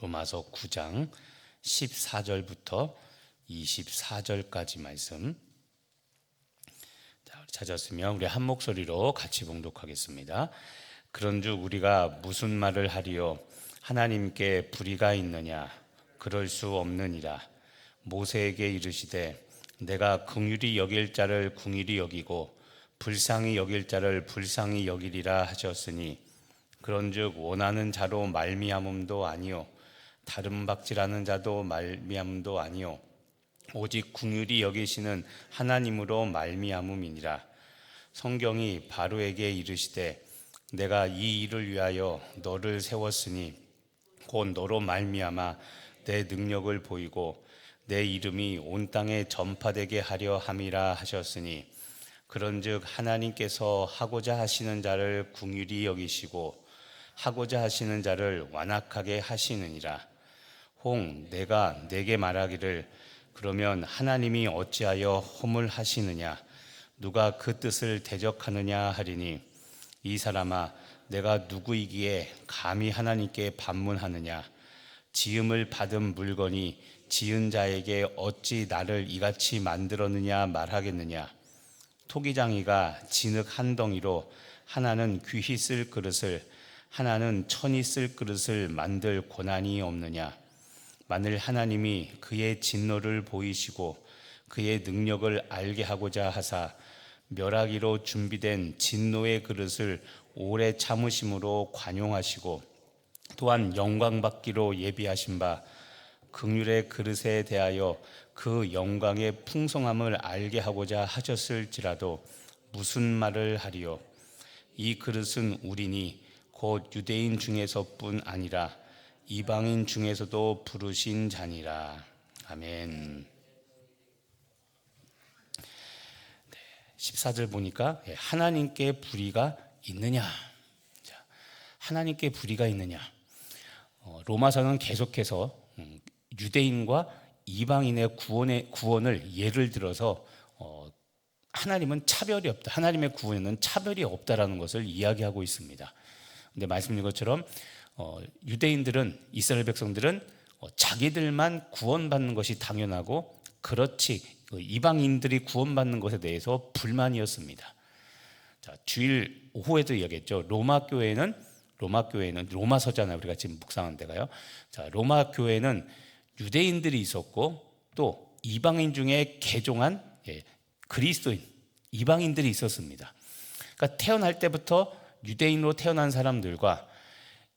로마서 9장 14절부터 24절까지 말씀. 우리 찾았으면 우리 한 목소리로 같이 봉독하겠습니다. 그런즉 우리가 무슨 말을 하리요? 하나님께 불의가 있느냐? 그럴 수 없느니라. 모세에게 이르시되 내가 긍휼히 여길 자를 긍휼히 여기고 불쌍히 여길 자를 불쌍히 여기리라 하셨으니, 그런즉 원하는 자로 말미암음도 아니요 다른 박질하는 자도 말미암음도 아니요 오직 긍휼히 여기시는 하나님으로 말미암음이니라. 성경이 바로에게 이르시되 내가 이 일을 위하여 너를 세웠으니 곧 너로 말미암아 내 능력을 보이고 내 이름이 온 땅에 전파되게 하려 함이라 하셨으니, 그런즉 하나님께서 하고자 하시는 자를 긍휼히 여기시고 하고자 하시는 자를 완악하게 하시느니라. 홍 내가 내게 말하기를 그러면 하나님이 어찌하여 허물하시느냐? 누가 그 뜻을 대적하느냐 하리니, 이 사람아 내가 누구이기에 감히 하나님께 반문하느냐? 지음을 받은 물건이 지은 자에게 어찌 나를 이같이 만들었느냐 말하겠느냐? 토기장이가 진흙 한 덩이로 하나는 귀히 쓸 그릇을 하나는 천이 쓸 그릇을 만들 고난이 없느냐? 만일 하나님이 그의 진노를 보이시고 그의 능력을 알게 하고자 하사 멸하기로 준비된 진노의 그릇을 오래 참으심으로 관용하시고 또한 영광받기로 예비하신 바 긍휼의 그릇에 대하여 그 영광의 풍성함을 알게 하고자 하셨을지라도 무슨 말을 하리요? 이 그릇은 우리니 곧 유대인 중에서뿐 아니라 이방인 중에서도 부르신 자니라. 아멘. 14절 보니까 하나님께 불의가 있느냐? 하나님께 불의가 있느냐? 로마서는 계속해서 유대인과 이방인의 구원을 예를 들어서 하나님은 차별이 없다, 하나님의 구원에는 차별이 없다라는 것을 이야기하고 있습니다. 근데 말씀드린 것처럼 유대인들은, 이스라엘 백성들은 자기들만 구원받는 것이 당연하고, 그렇지 이방인들이 구원받는 것에 대해서 불만이었습니다. 자, 주일 오후에도 이야기했죠. 로마 교회는 로마서잖아요. 우리가 지금 묵상한 데가요. 자, 로마 교회는 유대인들이 있었고 또 이방인 중에 개종한 그리스도인, 이방인들이 있었습니다. 그러니까 태어날 때부터 유대인으로 태어난 사람들과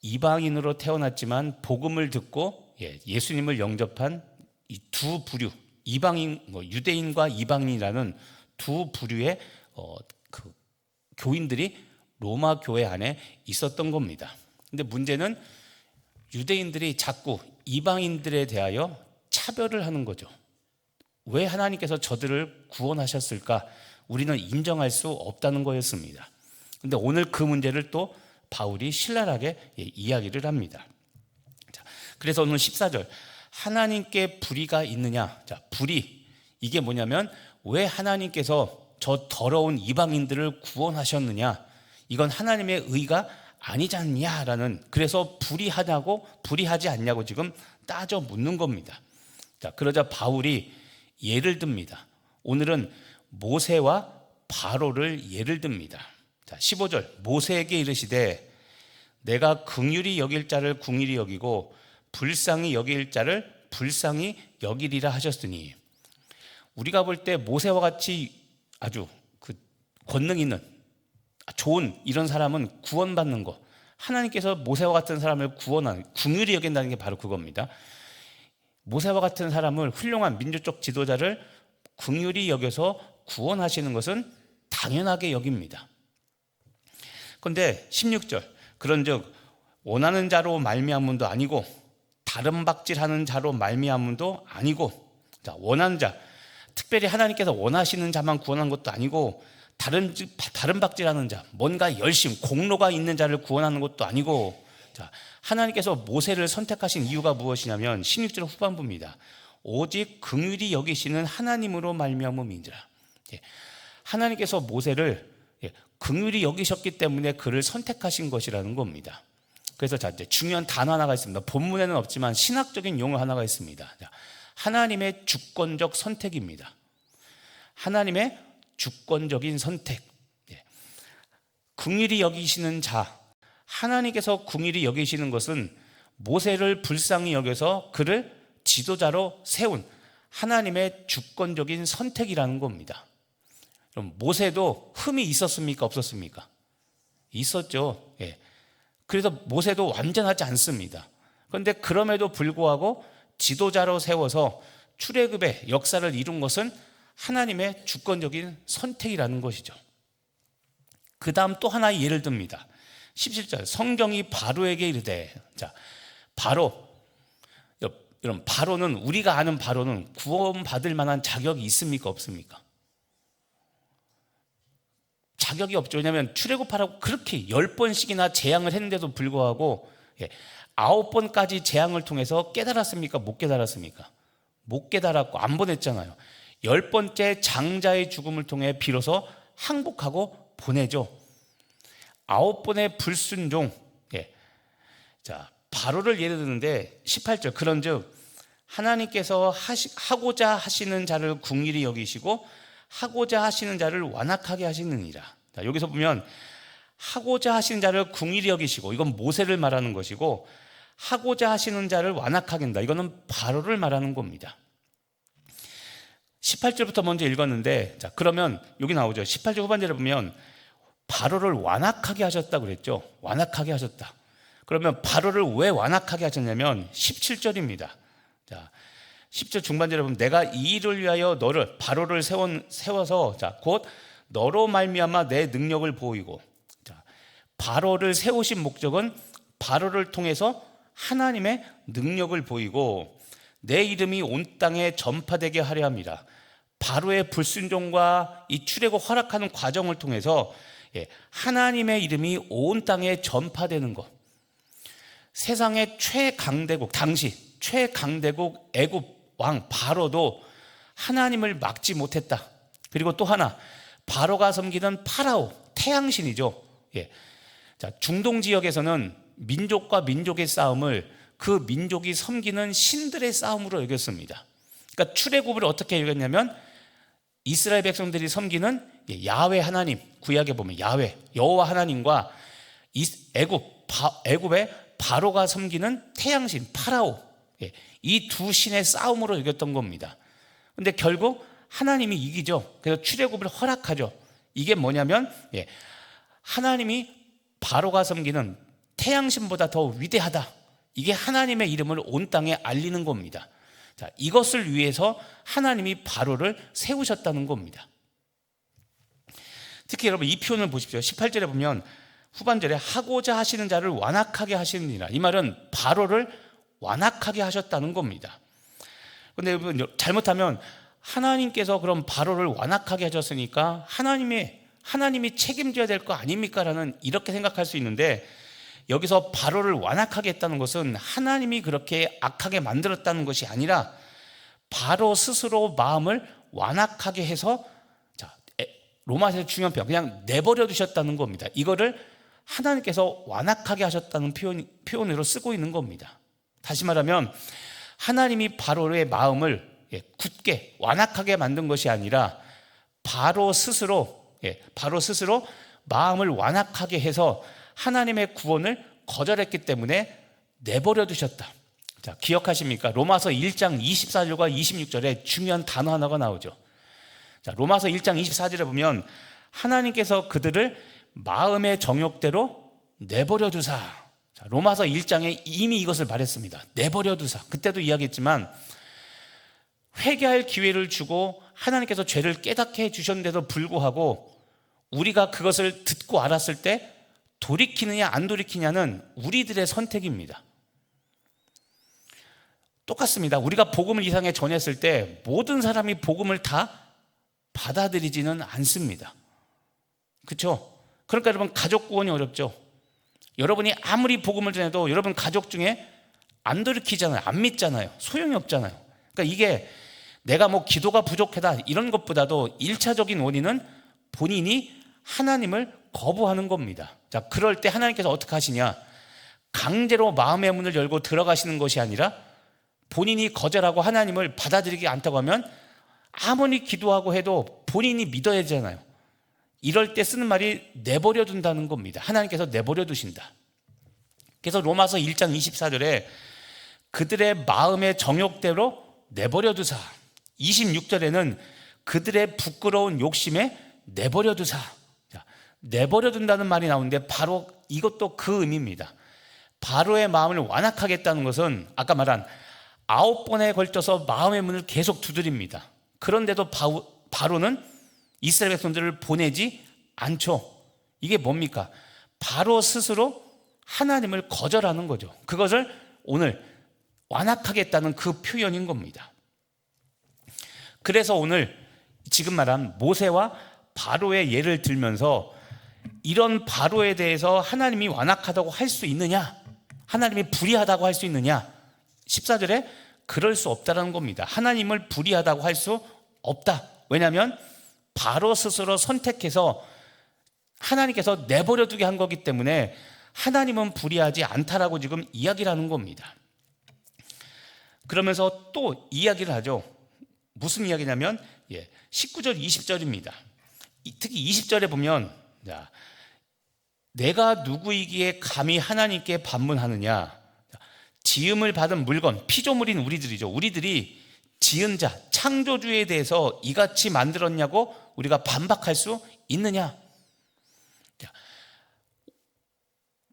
이방인으로 태어났지만 복음을 듣고 예수님을 영접한 이 두 부류, 이방인, 유대인과 이방인이라는 두 부류의 그 교인들이 로마 교회 안에 있었던 겁니다. 근데 문제는 유대인들이 자꾸 이방인들에 대하여 차별을 하는 거죠. 왜 하나님께서 저들을 구원하셨을까? 우리는 인정할 수 없다는 거였습니다. 근데 오늘 그 문제를 또 바울이 신랄하게 이야기를 합니다. 자, 그래서 오늘 14절, 하나님께 불의가 있느냐? 자, 불의, 이게 뭐냐면 왜 하나님께서 저 더러운 이방인들을 구원하셨느냐? 이건 하나님의 의가 아니지 않냐라는, 그래서 불의하냐고 불의하지 않냐고 지금 따져 묻는 겁니다. 자, 그러자 바울이 예를 듭니다. 오늘은 모세와 바로를 예를 듭니다. 자, 15절, 모세에게 이르시되 내가 긍휼히 여길 자를 긍휼히 여기고 불쌍히 여길 자를 불쌍히 여기리라 하셨으니, 우리가 볼 때 모세와 같이 아주 그 권능 있는 좋은 이런 사람은 구원받는 거, 하나님께서 모세와 같은 사람을 구원하는, 긍휼히 여긴다는 게 바로 그겁니다. 모세와 같은 사람을, 훌륭한 민주적 지도자를 긍휼히 여겨서 구원하시는 것은 당연하게 여깁니다. 그런데 16절, 그런즉 원하는 자로 말미암음도 아니고 다른 박질하는 자로 말미암음도 아니고, 자, 원하는 자, 특별히 하나님께서 원하시는 자만 구원한 것도 아니고 다른 박질하는 자, 뭔가 열심, 공로가 있는 자를 구원하는 것도 아니고, 자, 하나님께서 모세를 선택하신 이유가 무엇이냐면 16절 후반부입니다. 오직 긍휼히 여기시는 하나님으로 말미암음이니라. 하나님께서 모세를 긍휼히 여기셨기 때문에 그를 선택하신 것이라는 겁니다. 그래서 자, 이제 중요한 단어 하나가 있습니다. 본문에는 없지만 신학적인 용어 하나가 있습니다. 자, 하나님의 주권적 선택입니다. 하나님의 주권적인 선택. 예. 긍휼히 여기시는 자, 하나님께서 긍휼히 여기시는 것은 모세를 불쌍히 여겨서 그를 지도자로 세운 하나님의 주권적인 선택이라는 겁니다. 그럼 모세도 흠이 있었습니까? 없었습니까? 있었죠. 예. 그래서 모세도 완전하지 않습니다. 그런데 그럼에도 불구하고 지도자로 세워서 출애굽의 역사를 이룬 것은 하나님의 주권적인 선택이라는 것이죠. 그 다음 또 하나의 예를 듭니다. 17절 성경이 바로에게 이르되, 자, 바로, 여러분 바로는, 우리가 아는 바로는 구원받을 만한 자격이 있습니까? 없습니까? 자격이 없죠. 왜냐하면 출애굽하라고 그렇게 10번씩이나 재앙을 했는데도 불구하고 9번까지 재앙을 통해서 깨달았습니까? 못 깨달았습니까? 못 깨달았고 안 보냈잖아요. 10번째 장자의 죽음을 통해 비로소 항복하고 보내죠. 9번의 불순종. 자, 바로를 예를 드는데 18절 그런즉 하나님께서 하고자 하시는 자를 긍휼히 여기시고 하고자 하시는 자를 완악하게 하시느니라. 자, 여기서 보면 하고자 하시는 자를 긍휼히 여기시고, 이건 모세를 말하는 것이고, 하고자 하시는 자를 완악하게 한다, 이거는 바로를 말하는 겁니다. 18절부터 먼저 읽었는데, 자, 그러면 여기 나오죠. 18절 후반절에 보면 바로를 완악하게 하셨다고 그랬죠. 완악하게 하셨다. 그러면 바로를 왜 완악하게 하셨냐면 17절입니다. 자, 10절 중반절에 보면 내가 이 일을 위하여 너를, 바로를 세워서, 자, 곧 너로 말미암아 내 능력을 보이고, 자, 바로를 세우신 목적은 바로를 통해서 하나님의 능력을 보이고 내 이름이 온 땅에 전파되게 하려 함이라. 바로의 불순종과 이 출애굽 허락하는 과정을 통해서 하나님의 이름이 온 땅에 전파되는 것. 세상의 최강대국, 당시 최강대국 애굽 왕 바로도 하나님을 막지 못했다. 그리고 또 하나, 바로가 섬기는 파라오, 태양신이죠. 자, 중동 지역에서는 민족과 민족의 싸움을 그 민족이 섬기는 신들의 싸움으로 여겼습니다. 그러니까 출애굽을 어떻게 여겼냐면 이스라엘 백성들이 섬기는 야훼 하나님, 구약에 보면 야훼, 여호와 하나님과 애굽의 바로가 섬기는 태양신, 파라오, 이 두 신의 싸움으로 여겼던 겁니다. 그런데 결국 하나님이 이기죠. 그래서 출애굽을 허락하죠. 이게 뭐냐면 하나님이 바로가 섬기는 태양신보다 더 위대하다, 이게 하나님의 이름을 온 땅에 알리는 겁니다. 자, 이것을 위해서 하나님이 바로를 세우셨다는 겁니다. 특히 여러분 이 표현을 보십시오. 18절에 보면 후반절에 하고자 하시는 자를 완악하게 하시느니라. 이 말은 바로를 완악하게 하셨다는 겁니다. 그런데 여러분 잘못하면 하나님께서 그럼 바로를 완악하게 하셨으니까 하나님이 책임져야 될 거 아닙니까? 라는 이렇게 생각할 수 있는데, 여기서 바로를 완악하게 했다는 것은 하나님이 그렇게 악하게 만들었다는 것이 아니라 바로 스스로 마음을 완악하게 해서, 자, 로마서의 중요한 표현, 그냥 내버려 두셨다는 겁니다. 이거를 하나님께서 완악하게 하셨다는 표현으로 쓰고 있는 겁니다. 다시 말하면 하나님이 바로의 마음을 굳게 완악하게 만든 것이 아니라 바로 스스로 마음을 완악하게 해서 하나님의 구원을 거절했기 때문에 내버려 두셨다. 자, 기억하십니까? 로마서 1장 24절과 26절에 중요한 단어 하나가 나오죠. 자, 로마서 1장 24절에 보면 하나님께서 그들을 마음의 정욕대로 내버려 두사. 자, 로마서 1장에 이미 이것을 말했습니다. 내버려 두사. 그때도 이야기했지만 회개할 기회를 주고 하나님께서 죄를 깨닫게 해주셨는데도 불구하고 우리가 그것을 듣고 알았을 때 돌이키느냐 안 돌이키냐는 우리들의 선택입니다. 똑같습니다. 우리가 복음을 이상에 전했을 때 모든 사람이 복음을 다 받아들이지는 않습니다. 그렇죠? 그러니까 여러분 가족 구원이 어렵죠. 여러분이 아무리 복음을 전해도 여러분 가족 중에 안 돌이키잖아요. 안 믿잖아요. 소용이 없잖아요. 그러니까 이게 내가 뭐 기도가 부족하다 이런 것보다도 1차적인 원인은 본인이 하나님을 거부하는 겁니다. 자, 그럴 때 하나님께서 어떻게 하시냐? 강제로 마음의 문을 열고 들어가시는 것이 아니라 본인이 거절하고 하나님을 받아들이지 않다고 하면 아무리 기도하고 해도 본인이 믿어야 되잖아요. 이럴 때 쓰는 말이 내버려 둔다는 겁니다. 하나님께서 내버려 두신다. 그래서 로마서 1장 24절에 그들의 마음의 정욕대로 내버려 두사, 26절에는 그들의 부끄러운 욕심에 내버려 두사. 내버려 둔다는 말이 나오는데 바로 이것도 그 의미입니다. 바로의 마음을 완악하겠다는 것은 아까 말한 9번에 걸쳐서 마음의 문을 계속 두드립니다. 그런데도 바로는 이스라엘 백성들을 보내지 않죠. 이게 뭡니까? 바로 스스로 하나님을 거절하는 거죠. 그것을 오늘 완악하겠다는 그 표현인 겁니다. 그래서 오늘 지금 말한 모세와 바로의 예를 들면서 이런 바로에 대해서 하나님이 완악하다고 할 수 있느냐, 하나님이 불의하다고 할 수 있느냐, 14절에 그럴 수 없다는 겁니다. 하나님을 불의하다고 할 수 없다. 왜냐하면 바로 스스로 선택해서 하나님께서 내버려 두게 한 거기 때문에 하나님은 불의하지 않다라고 지금 이야기를 하는 겁니다. 그러면서 또 이야기를 하죠. 무슨 이야기냐면 19절 20절입니다. 특히 20절에 보면 내가 누구이기에 감히 하나님께 반문하느냐. 지음을 받은 물건, 피조물인 우리들이죠. 우리들이 지은 자, 창조주에 대해서 이같이 만들었냐고 우리가 반박할 수 있느냐.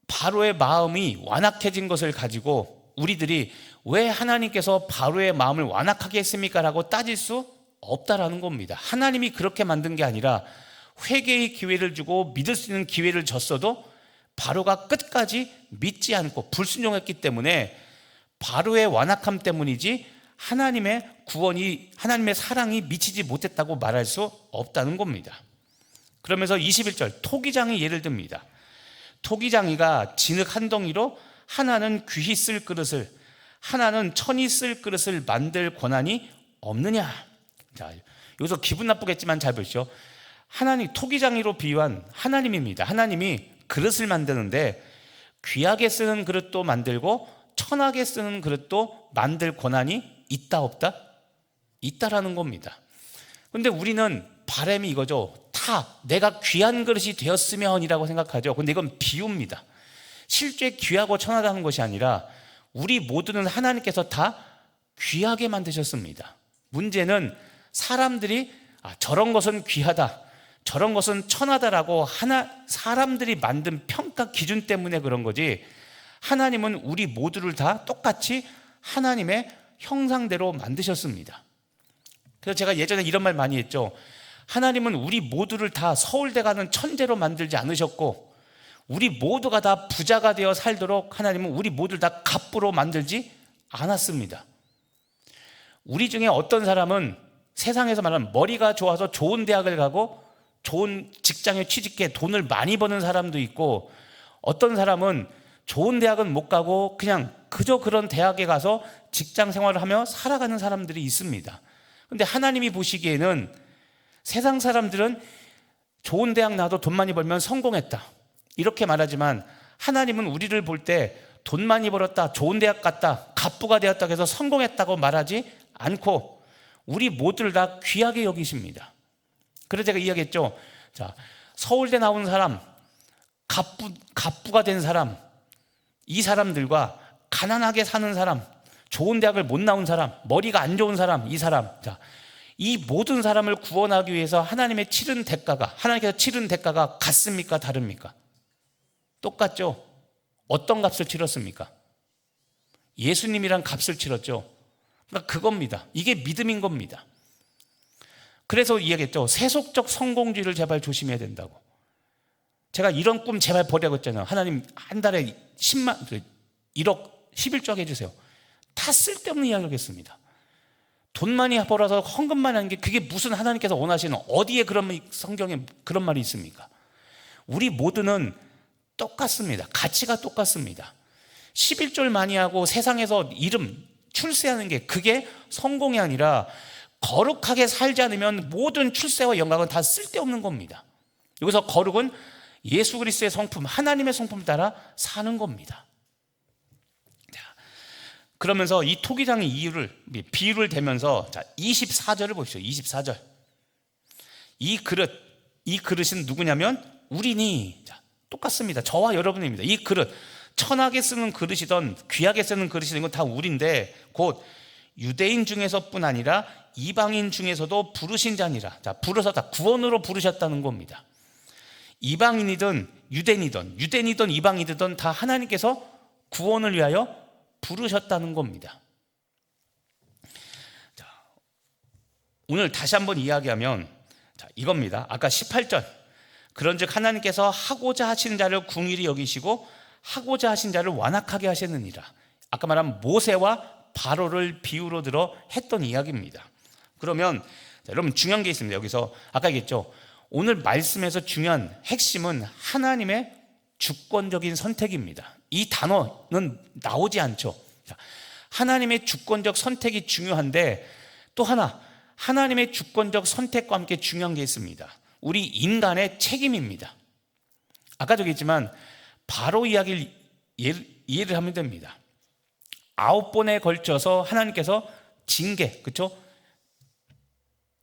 바로의 마음이 완악해진 것을 가지고 우리들이 왜 하나님께서 바로의 마음을 완악하게 했습니까? 라고 따질 수 없다라는 겁니다. 하나님이 그렇게 만든 게 아니라 회개의 기회를 주고 믿을 수 있는 기회를 줬어도 바로가 끝까지 믿지 않고 불순종했기 때문에 바로의 완악함 때문이지 하나님의 구원이, 하나님의 사랑이 미치지 못했다고 말할 수 없다는 겁니다. 그러면서 21절 토기장이 예를 듭니다. 토기장이가 진흙 한 덩이로 하나는 귀히 쓸 그릇을, 하나는 천이 쓸 그릇을 만들 권한이 없느냐. 자, 여기서 기분 나쁘겠지만 잘 보시죠. 하나님, 토기장이로 비유한 하나님입니다. 하나님이 그릇을 만드는데 귀하게 쓰는 그릇도 만들고 천하게 쓰는 그릇도 만들 권한이 있다 없다? 있다라는 겁니다. 그런데 우리는 바람이 이거죠. 다 내가 귀한 그릇이 되었으면이라고 생각하죠. 근데 이건 비유입니다. 실제 귀하고 천하다는 것이 아니라 우리 모두는 하나님께서 다 귀하게 만드셨습니다. 문제는 사람들이 저런 것은 귀하다, 저런 것은 천하다라고 사람들이 만든 평가 기준 때문에 그런 거지, 하나님은 우리 모두를 다 똑같이 하나님의 형상대로 만드셨습니다. 그래서 제가 예전에 이런 말 많이 했죠. 하나님은 우리 모두를 다 서울대 가는 천재로 만들지 않으셨고 우리 모두가 다 부자가 되어 살도록 하나님은 우리 모두를 다 갑부로 만들지 않았습니다. 우리 중에 어떤 사람은 세상에서 말하는 머리가 좋아서 좋은 대학을 가고 좋은 직장에 취직해 돈을 많이 버는 사람도 있고, 어떤 사람은 좋은 대학은 못 가고 그냥 그저 그런 대학에 가서 직장 생활을 하며 살아가는 사람들이 있습니다. 그런데 하나님이 보시기에는 세상 사람들은 좋은 대학 나와도 돈 많이 벌면 성공했다 이렇게 말하지만, 하나님은 우리를 볼 때 돈 많이 벌었다, 좋은 대학 갔다, 갑부가 되었다 해서 성공했다고 말하지 않고 우리 모두를 다 귀하게 여기십니다. 그래서 제가 이야기했죠. 자, 서울대 나온 사람, 갑부가 된 사람, 이 사람들과 가난하게 사는 사람, 좋은 대학을 못 나온 사람, 머리가 안 좋은 사람, 이 사람, 자, 이 모든 사람을 구원하기 위해서 하나님께서 치른 대가가 같습니까? 다릅니까? 똑같죠. 어떤 값을 치렀습니까? 예수님이란 값을 치렀죠. 그러니까 그겁니다. 이게 믿음인 겁니다. 그래서 이야기했죠. 세속적 성공주의를 제발 조심해야 된다고. 제가 이런 꿈 제발 버리라고 했잖아요. 하나님 한 달에 10만, 1억 11조 하게 해주세요. 다 쓸데없는 이야기를 하겠습니다. 돈 많이 벌어서 헌금만 하는 게 그게 무슨 하나님께서 원하시는, 어디에 그런 성경에 그런 말이 있습니까? 우리 모두는 똑같습니다. 가치가 똑같습니다. 11조를 많이 하고 세상에서 이름 출세하는 게 그게 성공이 아니라 거룩하게 살지 않으면 모든 출세와 영광은 다 쓸데없는 겁니다. 여기서 거룩은 예수 그리스도의 성품, 하나님의 성품을 따라 사는 겁니다. 그러면서 이 토기장의 비유를 대면서 자, 24절을 보시죠. 24절. 이 그릇은 누구냐면 우리니. 자, 똑같습니다. 저와 여러분입니다. 이 그릇, 천하게 쓰는 그릇이든 귀하게 쓰는 그릇이든 이건 다 우리인데 곧 유대인 중에서뿐 아니라 이방인 중에서도 부르신 자니라. 자, 부르서 다 구원으로 부르셨다는 겁니다. 이방인이든 유대인이든 이방인이든 다 하나님께서 구원을 위하여 부르셨다는 겁니다. 자, 오늘 다시 한번 이야기하면 자, 이겁니다. 아까 18절. 그런즉 하나님께서 하고자 하신 자를 궁일이 여기시고 하고자 하신 자를 완악하게 하셨느니라. 아까 말한 모세와 바로를 비유로 들어 했던 이야기입니다. 그러면 자, 여러분 중요한 게 있습니다. 여기서 아까 얘기했죠. 오늘 말씀에서 중요한 핵심은 하나님의 주권적인 선택입니다. 이 단어는 나오지 않죠. 자, 하나님의 주권적 선택이 중요한데 또 하나 하나님의 주권적 선택과 함께 중요한 게 있습니다. 우리 인간의 책임입니다. 아까도 얘기했지만 바로 이야기를 이해를 하면 됩니다. 9번에 걸쳐서 하나님께서 징계, 그렇죠?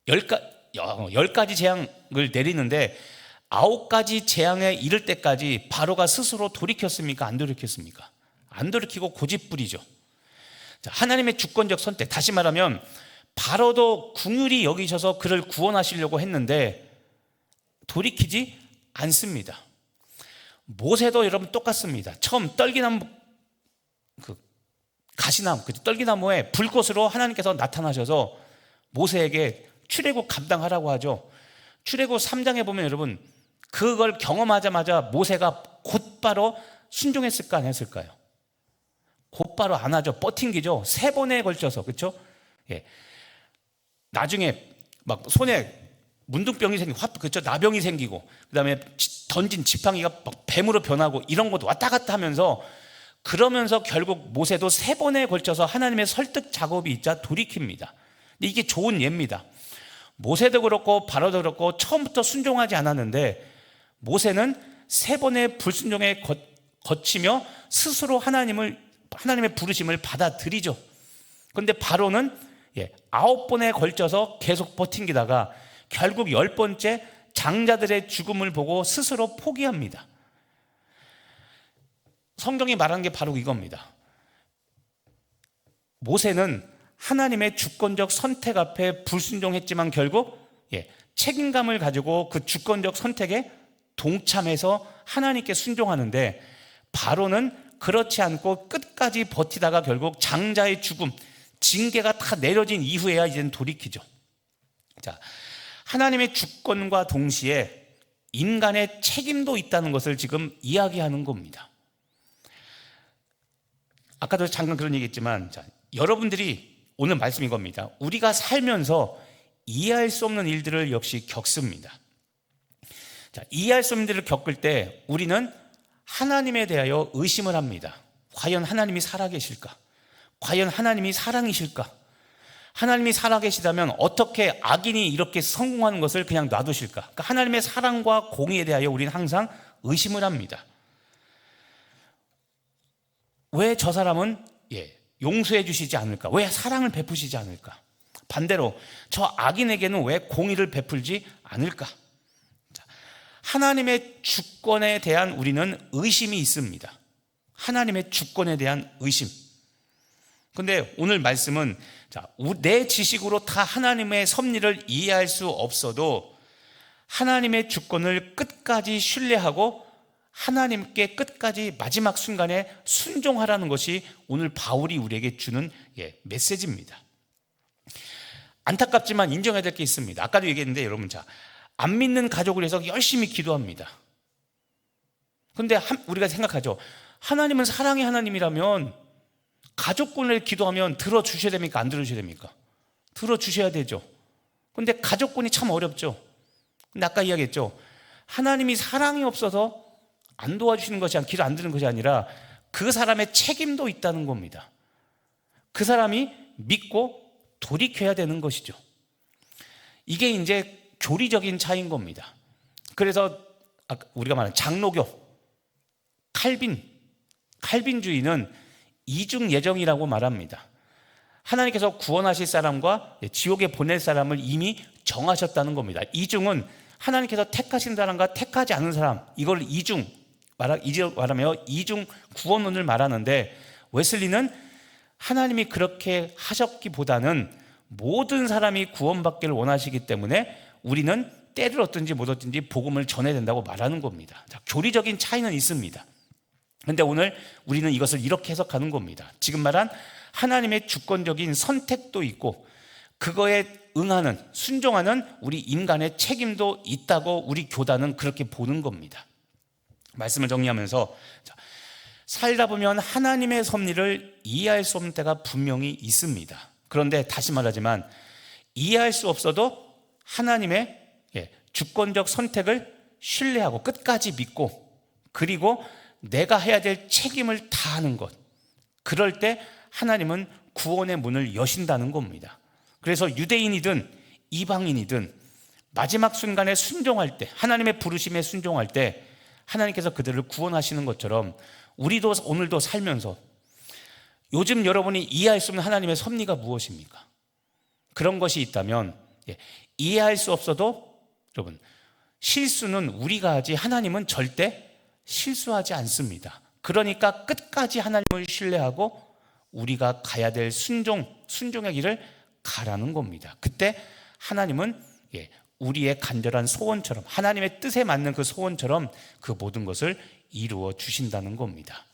10가지 재앙을 내리는데 9가지 재앙에 이를 때까지 바로가 스스로 돌이켰습니까? 안 돌이켰습니까? 안 돌이키고 고집부리죠. 자, 하나님의 주권적 선택, 다시 말하면 바로도 긍휼히 여기셔서 그를 구원하시려고 했는데 돌이키지 않습니다. 모세도 여러분 똑같습니다. 처음 떨기나무, 가시나무, 떨기나무에 불꽃으로 하나님께서 나타나셔서 모세에게 출애굽 감당하라고 하죠. 출애굽 3장에 보면 여러분 그걸 경험하자마자 모세가 곧바로 순종했을까 안 했을까요? 곧바로 안 하죠. 버팅기죠. 3번에 걸쳐서. 그렇죠? 예. 나중에 막 손에 문둥병이 생기고 그렇죠? 나병이 생기고 그다음에 던진 지팡이가 막 뱀으로 변하고 이런 것도 왔다 갔다 하면서 그러면서 결국 모세도 3번에 걸쳐서 하나님의 설득 작업이 있자 돌이킵니다. 근데 이게 좋은 예입니다. 모세도 그렇고 바로도 그렇고 처음부터 순종하지 않았는데 모세는 3번의 불순종에 거치며 스스로 하나님의 부르심을 받아들이죠. 그런데 바로는 9번에 걸쳐서 계속 버팅기다가 결국 10번째 장자들의 죽음을 보고 스스로 포기합니다. 성경이 말하는 게 바로 이겁니다. 모세는 하나님의 주권적 선택 앞에 불순종했지만 결국 책임감을 가지고 그 주권적 선택에 동참해서 하나님께 순종하는데 바로는 그렇지 않고 끝까지 버티다가 결국 장자의 죽음, 징계가 다 내려진 이후에야 이제는 돌이키죠. 자, 하나님의 주권과 동시에 인간의 책임도 있다는 것을 지금 이야기하는 겁니다. 아까도 잠깐 그런 얘기했지만 자, 여러분들이 오늘 말씀인 겁니다. 우리가 살면서 이해할 수 없는 일들을 역시 겪습니다. 자, 이해할 수 없는 일을 겪을 때 우리는 하나님에 대하여 의심을 합니다. 과연 하나님이 살아계실까? 과연 하나님이 사랑이실까? 하나님이 살아계시다면 어떻게 악인이 이렇게 성공하는 것을 그냥 놔두실까? 그러니까 하나님의 사랑과 공의에 대하여 우리는 항상 의심을 합니다. 왜 저 사람은 용서해 주시지 않을까? 왜 사랑을 베푸시지 않을까? 반대로 저 악인에게는 왜 공의를 베풀지 않을까? 하나님의 주권에 대한 우리는 의심이 있습니다. 하나님의 주권에 대한 의심. 그런데 오늘 말씀은 내 지식으로 다 하나님의 섭리를 이해할 수 없어도 하나님의 주권을 끝까지 신뢰하고 하나님께 끝까지 마지막 순간에 순종하라는 것이 오늘 바울이 우리에게 주는 메시지입니다. 안타깝지만 인정해야 될 게 있습니다. 아까도 얘기했는데 여러분, 안 믿는 가족을 위해서 열심히 기도합니다. 그런데 우리가 생각하죠. 하나님은 사랑의 하나님이라면 가족권을 기도하면 들어주셔야 됩니까? 안 들어주셔야 됩니까? 들어주셔야 되죠. 그런데 가족권이 참 어렵죠. 근데 아까 이야기했죠. 하나님이 사랑이 없어서 안 도와주시는 것이 아니라, 길을 안 드는 것이 아니라 그 사람의 책임도 있다는 겁니다. 그 사람이 믿고 돌이켜야 되는 것이죠. 이게 이제 교리적인 차이인 겁니다. 그래서 우리가 말하는 장로교, 칼빈주의는 이중 예정이라고 말합니다. 하나님께서 구원하실 사람과 지옥에 보낼 사람을 이미 정하셨다는 겁니다. 이중은 하나님께서 택하신 사람과 택하지 않은 사람, 이걸 말하며 이중 구원론을 말하는데, 웨슬리는 하나님이 그렇게 하셨기보다는 모든 사람이 구원받기를 원하시기 때문에 우리는 때를 얻든지 못 얻든지 복음을 전해야 된다고 말하는 겁니다. 자, 교리적인 차이는 있습니다. 그런데 오늘 우리는 이것을 이렇게 해석하는 겁니다. 지금 말한 하나님의 주권적인 선택도 있고 그거에 응하는, 순종하는 우리 인간의 책임도 있다고 우리 교단은 그렇게 보는 겁니다. 말씀을 정리하면서, 살다 보면 하나님의 섭리를 이해할 수 없는 때가 분명히 있습니다. 그런데 다시 말하지만 이해할 수 없어도 하나님의 주권적 선택을 신뢰하고 끝까지 믿고, 그리고 내가 해야 될 책임을 다하는 것, 그럴 때 하나님은 구원의 문을 여신다는 겁니다. 그래서 유대인이든 이방인이든 마지막 순간에 순종할 때, 하나님의 부르심에 순종할 때 하나님께서 그들을 구원하시는 것처럼 우리도 오늘도 살면서 요즘 여러분이 이해할 수 없는 하나님의 섭리가 무엇입니까? 그런 것이 있다면 이해할 수 없어도, 여러분, 실수는 우리가 하지 하나님은 절대 실수하지 않습니다. 그러니까 끝까지 하나님을 신뢰하고 우리가 가야 될 순종의 길을 가라는 겁니다. 그때 하나님은 우리의 간절한 소원처럼, 하나님의 뜻에 맞는 그 소원처럼 그 모든 것을 이루어 주신다는 겁니다.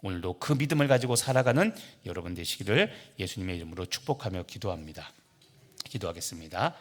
오늘도 그 믿음을 가지고 살아가는 여러분 되시기를 예수님의 이름으로 축복하며 기도합니다. 기도하겠습니다.